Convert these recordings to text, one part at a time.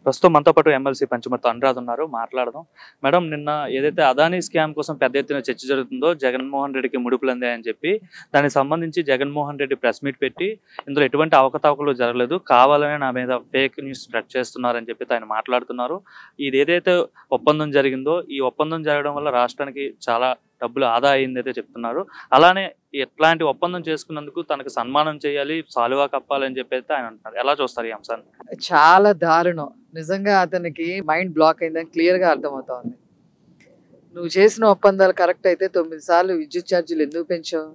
ప్రస్తుతం మనతో పాటు ఎమ్మెల్సీ పంచమర్తి అనురాధ ఉన్నారు, మాట్లాడదాం. మేడం, నిన్న ఏదైతే అదానీ స్కామ్ కోసం పెద్ద ఎత్తున చర్చ జరుగుతుందో, జగన్మోహన్ రెడ్డికి ముడుపులందాయని చెప్పి దానికి సంబంధించి జగన్మోహన్ రెడ్డి ప్రెస్ మీట్ పెట్టి ఇందులో ఎటువంటి అవకతవకలు జరగలేదు, కావాలనే నా మీద ఫేక్ న్యూస్ స్ప్రెడ్ చేస్తున్నారని చెప్పి ఆయన మాట్లాడుతున్నారు. ఇది ఏదైతే ఒప్పందం జరిగిందో ఈ ఒప్పందం జరగడం వల్ల రాష్ట్రానికి చాలా డబ్బులు ఆదా అయిందైతే చెప్తున్నారు. అలానే ఎట్లాంటి ఒప్పందం చేసుకున్నందుకు తనకు సన్మానం చేయాలి, సాలువా కప్పాలని చెప్పి అయితే ఆయన అంటున్నారు. ఎలా చూస్తారు ఈ అంశాన్ని? చాలా దారుణం. నిజంగా అతనికి మైండ్ బ్లాక్ అయిందని క్లియర్ గా అర్థమవుతోంది. నువ్వు చేసిన ఒప్పందాలు కరెక్ట్ అయితే 9 సార్లు విద్యుత్ ఛార్జీలు ఎందుకు పెంచావు?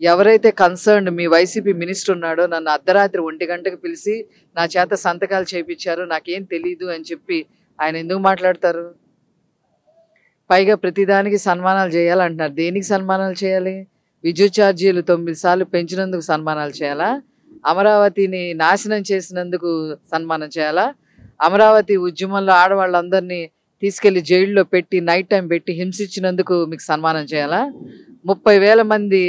ఎవరైతే కన్సర్న్ మీ వైసీపీ మినిస్టర్ ఉన్నాడో నన్ను అర్ధరాత్రి 1 గంటకు పిలిచి నా చేత సంతకాలు చేయించారు, నాకేం తెలీదు అని చెప్పి ఆయన ఎందుకు మాట్లాడతారు? పైగా ప్రతిదానికి సన్మానాలు చేయాలంటున్నారు. దేనికి సన్మానాలు చేయాలి? విద్యుత్ ఛార్జీలు 9 సార్లు పెంచినందుకు సన్మానాలు చేయాలా? అమరావతిని నాశనం చేసినందుకు సన్మానం చేయాలా? అమరావతి ఉద్యమంలో ఆడవాళ్ళందరినీ తీసుకెళ్లి జైల్లో పెట్టి నైట్ టైం పెట్టి హింసించినందుకు మీకు సన్మానం చేయాలా? 30,000 మంది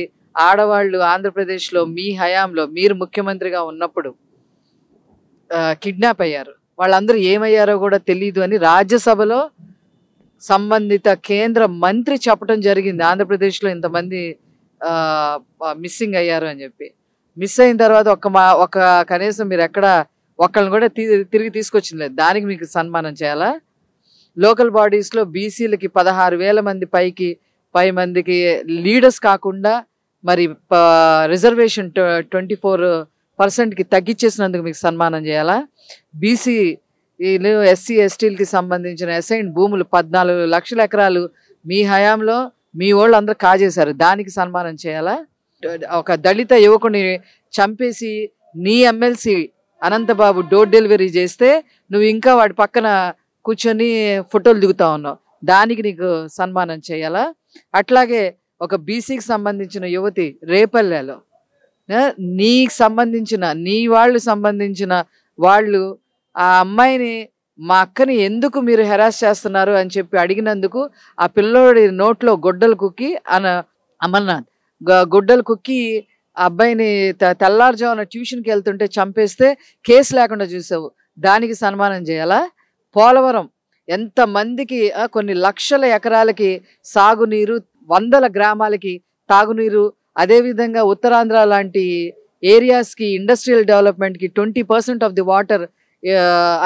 ఆడవాళ్ళు ఆంధ్రప్రదేశ్లో మీ హయాంలో మీరు ముఖ్యమంత్రిగా ఉన్నప్పుడు కిడ్నాప్ అయ్యారు. వాళ్ళందరూ ఏమయ్యారో కూడా తెలియదు అని రాజ్యసభలో సంబంధిత కేంద్ర మంత్రి చెప్పడం జరిగింది. ఆంధ్రప్రదేశ్లో ఇంతమంది మిస్సింగ్ అయ్యారు అని చెప్పి. మిస్ అయిన తర్వాత ఒక కనీసం మీరు ఎక్కడ ఒక్కళ్ళని కూడా తిరిగి తీసుకొచ్చింది లేదు. దానికి మీకు సన్మానం చేయాలా? లోకల్ బాడీస్లో బీసీలకి 16,000 మంది పై మందికి లీడర్స్ కాకుండా మరి రిజర్వేషన్ 24%కి తగ్గించేసినందుకు మీకు సన్మానం చేయాలా? బీసీ ఎస్సీ ఎస్టీలకి సంబంధించిన అసైన్ భూములు 14 లక్షల ఎకరాలు మీ హయాంలో మీ వాళ్ళు అందరూ కాజేశారు, దానికి సన్మానం చేయాలా? ఒక దళిత యువకుని చంపేసి నీ ఎమ్మెల్సీ అనంతబాబు డోర్ డెలివరీ చేస్తే నువ్వు ఇంకా వాడి పక్కన కూర్చొని ఫోటోలు దిగుతా ఉన్నావు, దానికి నీకు సన్మానం చేయాలా? అట్లాగే ఒక బీసీకి సంబంధించిన యువతి రేపల్లెలో నీకు సంబంధించిన నీ వాళ్ళు సంబంధించిన వాళ్ళు ఆ అమ్మాయిని మా అక్కని ఎందుకు మీరు హెరాస్ చేస్తున్నారు అని చెప్పి అడిగినందుకు ఆ పిల్లోడి నోట్లో గొడ్డలు కుక్కి అమర్నాథ్ గొడ్డలు కుక్కి ఆ అబ్బాయిని తెల్లారుజామున ట్యూషన్కి వెళ్తుంటే చంపేస్తే కేసు లేకుండా చూసావు, దానికి సన్మానం చేయాలా? పోలవరం ఎంతమందికి కొన్ని లక్షల ఎకరాలకి సాగునీరు, 100 గ్రామాలకి తాగునీరు, అదేవిధంగా ఉత్తరాంధ్ర లాంటి ఏరియాస్కి ఇండస్ట్రియల్ డెవలప్మెంట్కి 20% ఆఫ్ ది వాటర్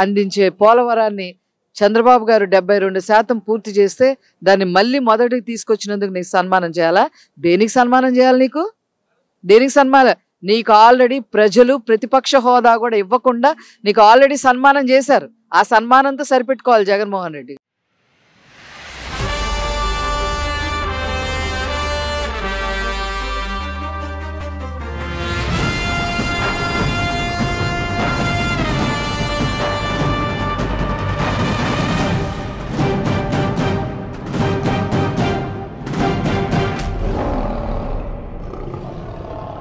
అందించే పోలవరాన్ని చంద్రబాబు గారు 72% పూర్తి చేస్తే దాన్ని మళ్ళీ మొదటికి తీసుకొచ్చినందుకు నీకు సన్మానం చేయాలా? దేనికి సన్మానం చేయాలి? దేనికి సన్మానం? నీకు ఆల్రెడీ ప్రజలు ప్రతిపక్ష హోదా కూడా ఇవ్వకుండా నీకు ఆల్రెడీ సన్మానం చేశారు. ఆ సన్మానంతో సరిపెట్టుకోవాలి జగన్మోహన్ రెడ్డి.